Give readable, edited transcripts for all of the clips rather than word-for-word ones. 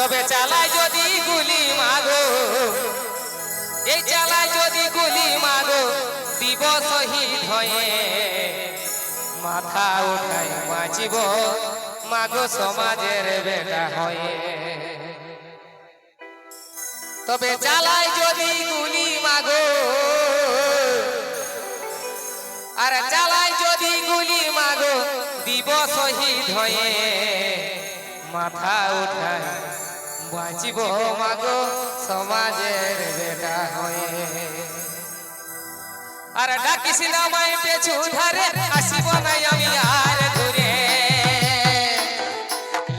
তবে চালায় যদি গুলি মাগো, এই চালায় যদি গুলি মাগো, দিব শহীদ হয়ে মাথা উঠাই বাঁচিব মাগো সমাজের বেটা হয়ে। তবে চালায় যদি গুলি মাগো, আর চালায় যদি গুলি মাগো, দিব শহীদ হয়ে মাথা উঠাই বাঁচিব মাগো সমাজের বেটা হয়ে। আর ডাকিস নামাই পেছু ধারে, আসিব নাই আমি আর ঘুরে,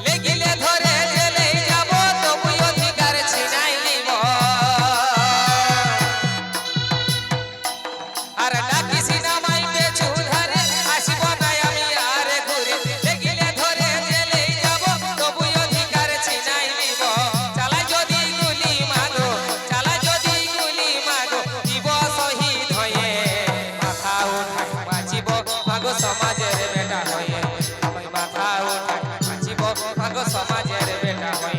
লেগিলে ধরে জেলে যাব, তবু অধিকার ছিনাই নিব। আর ডাকিস নামাই পেছু ধারে, আসিব নাই আমি আর ঘুরে, লেগিলে ধরে জেলে যাব, তবু অধিকার ছিনাই নিব। চালা যদি গুলি মাগো, চালা যদি গুলি মাগো, দিব শহীদ হয়ে মাথা উঠাই বাঁচিব মাগো সমাজের বেটা হয়ে। আমি মাথা উঠাই বাঁচিব মাগো সমাজের বেটা হয়ে।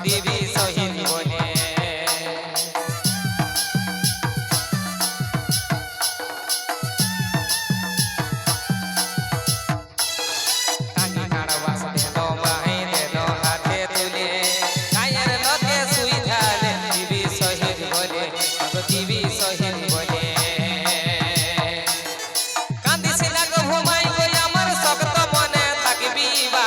দিবি শহীদ বলে কানি নাড়বাস দেল মাই দেল হাতে তুলে গায়ের লোকে সুই ধালে দিবি শহীদ বলে দিবি শহীদ বলে কান্দিস না গো ঘুমাই গো আমার শক্ত মনে থাকবি বা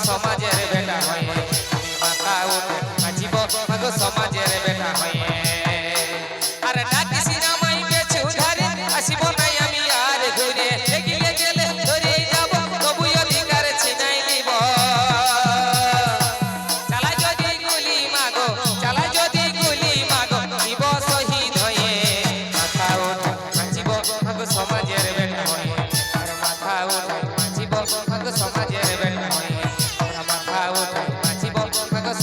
সমাজের বেটা হয়ে মাথা উঠে বাঁচিব মাগো সমাজের বেটা হয়ে আর ডাকিস নামাই পেছু ধারে আসিব নাই আমি আর ঘুরে এগিয়ে গেলে ধরে যাব তবু অধিকার ছিনাই নিব চালা যদি গুলি মাগো চালা যদি গুলি মাগো দিব শহীদ হয়ে মাথা উঠে বাঁচিব মাগো সমাজের বেটা হয়ে আর মাথা উঠে বাঁচিব মাগো সমাজের বেটা হয়ে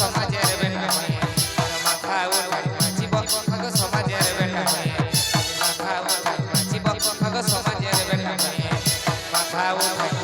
সমাজের বেটা হয়ে মাথা উঠাই বাঁচিব মাগো সমাজের বেটা হয়ে মাথা উঠাই বাঁচিব মাগো সমাজের বেটা হয়ে মাথা উঠাই